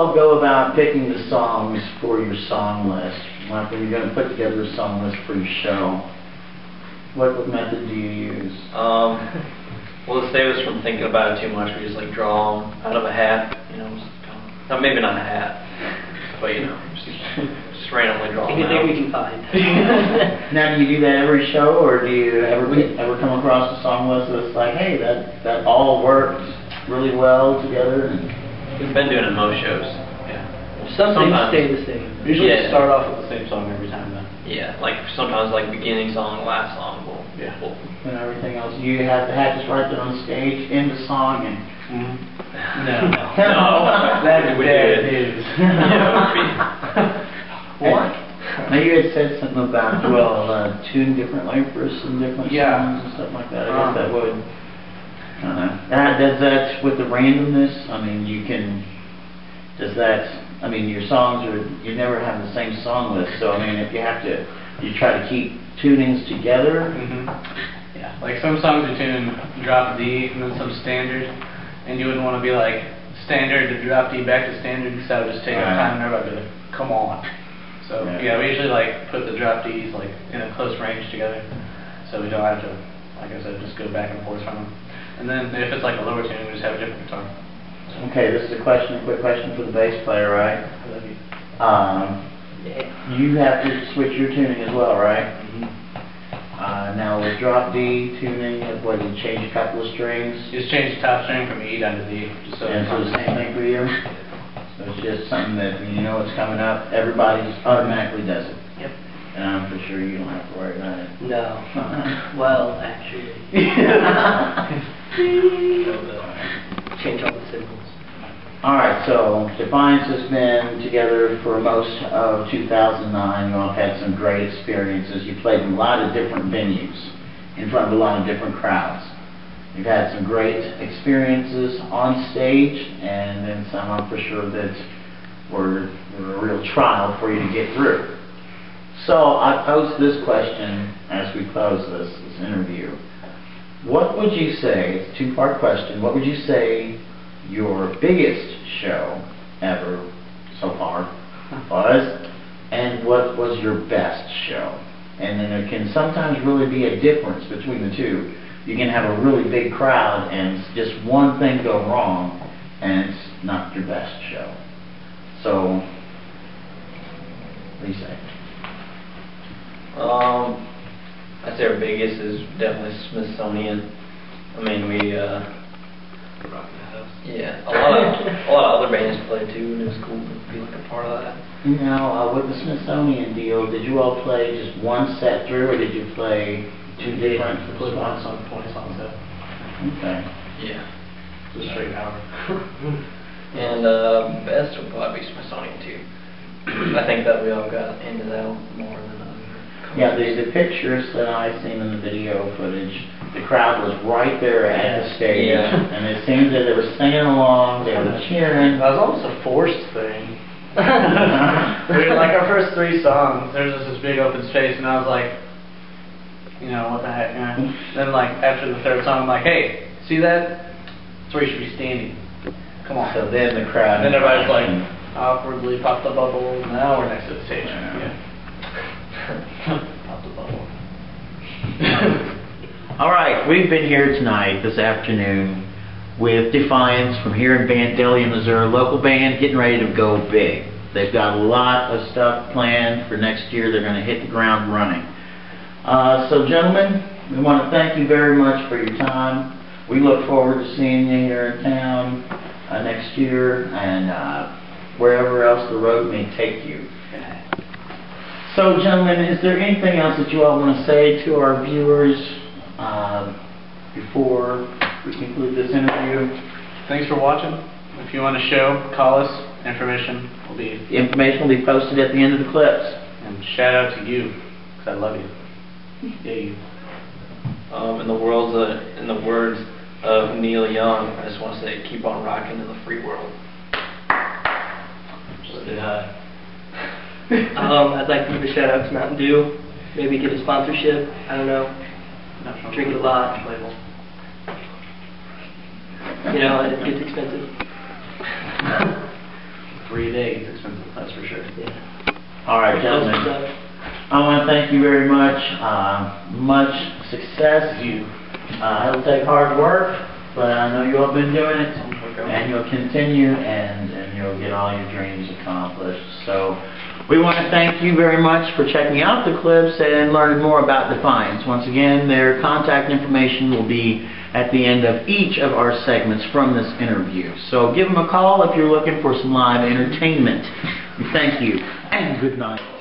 all go about picking the songs for your song list? Like when you're going to put together a song list for your show, what method do you use? Well, to save us from thinking about it too much, we just like draw them out of a hat, you know, no, maybe not a hat, but you know, just randomly draw them out. Anything we can find. Now, do you do that every show, or do you ever come across a song list that's like, hey, that all worked really well together? And we've been doing it most shows. Yeah. Some things stay the same. Usually start off with the same song every time then. Yeah, like sometimes like beginning song, last song, and everything else. You have the hat just right there on the stage, end the song, and no, that's bad news. What? Now you had said something about tune differently for some different songs and stuff like that. I guess that would. Does that with the randomness? I mean, you can. Does that? I mean, your songs you never have the same song list. So I mean, if you have to, you try to keep tunings together. Yeah, like some songs you tune drop D and then some standard, and you wouldn't want to be like standard to drop D back to standard because that would just take our time and everybody would be like, come on. So yeah, we usually like put the drop Ds like in a close range together, so we don't have to, like I said, just go back and forth from them. And then if it's like a lower tune, we just have a different guitar. Okay, this is a quick question for the bass player, right? I love you. You have to switch your tuning as well, right? Now with drop D tuning, what, you change a couple of strings? Just change the top string from E down to D. Just so and so the same thing for you? So it's just something that when you know it's coming up, everybody just automatically does it. Yep. And I'm for sure you don't have to worry about it. No. Well, actually. Change all the symbols. Alright, so Defiance has been together for most of 2009. You all have had some great experiences. You played in a lot of different venues, in front of a lot of different crowds. You've had some great experiences on stage, and then some I'm for sure that were a real trial for you to get through. So I pose this question as we close this interview. What would you say, it's a two-part question, what would you say your biggest show ever so far was, and what was your best show? And then there can sometimes really be a difference between the two. You can have a really big crowd and just one thing go wrong and it's not your best show. So, what do you say? I'd say our biggest is definitely Smithsonian. I mean, we yeah, a lot of other bands played too, and it was cool to be like a part of that. Now, with the Smithsonian deal, did you all play just one set through, or did you play two different songs? 20 songs, Okay. Yeah. Just straight hour. And best would probably be Smithsonian too. I think that we all got into that more than yeah, the pictures that I seen in the video footage, the crowd was right there at the stage, and it seemed that they were singing along, they were cheering. That was almost a forced thing. We were like our first 3 songs, there was just this big open space, and I was like, you know, what the heck, man. Then like after the 3rd song, I'm like, hey, see that? That's where you should be standing. Come on. So then the crowd. And then everybody's like, awkwardly popped the bubble, and now we're next to the stage. Pop the bubble. All right, we've been here tonight, this afternoon, with Defiance from here in Vandalia, Missouri, local band getting ready to go big. They've got a lot of stuff planned for next year. They're going to hit the ground running. So, gentlemen, we want to thank you very much for your time. We look forward to seeing you here in town next year and wherever else the road may take you. So, gentlemen, is there anything else that you all want to say to our viewers before we conclude this interview? Thanks for watching. If you want a show, call us. Information will be... The information will be posted at the end of the clips. And shout out to you, because I love you. Yeah, you. In the words of Neil Young, I just want to say, keep on rocking in the free world. Just say hi. I'd like to give a shout out to Mountain Dew. Maybe get a sponsorship. I don't know. Drink it a lot. You know, it gets expensive. 3 a day gets expensive, that's for sure. Yeah. All right, gentlemen. I want to thank you very much. Much success. It'll take hard work, but I know you all been doing it, and you'll continue, and you'll get all your dreams accomplished. So we want to thank you very much for checking out the clips and learning more about Defiance. Once again, their contact information will be at the end of each of our segments from this interview. So give them a call if you're looking for some live entertainment. Thank you, and good night.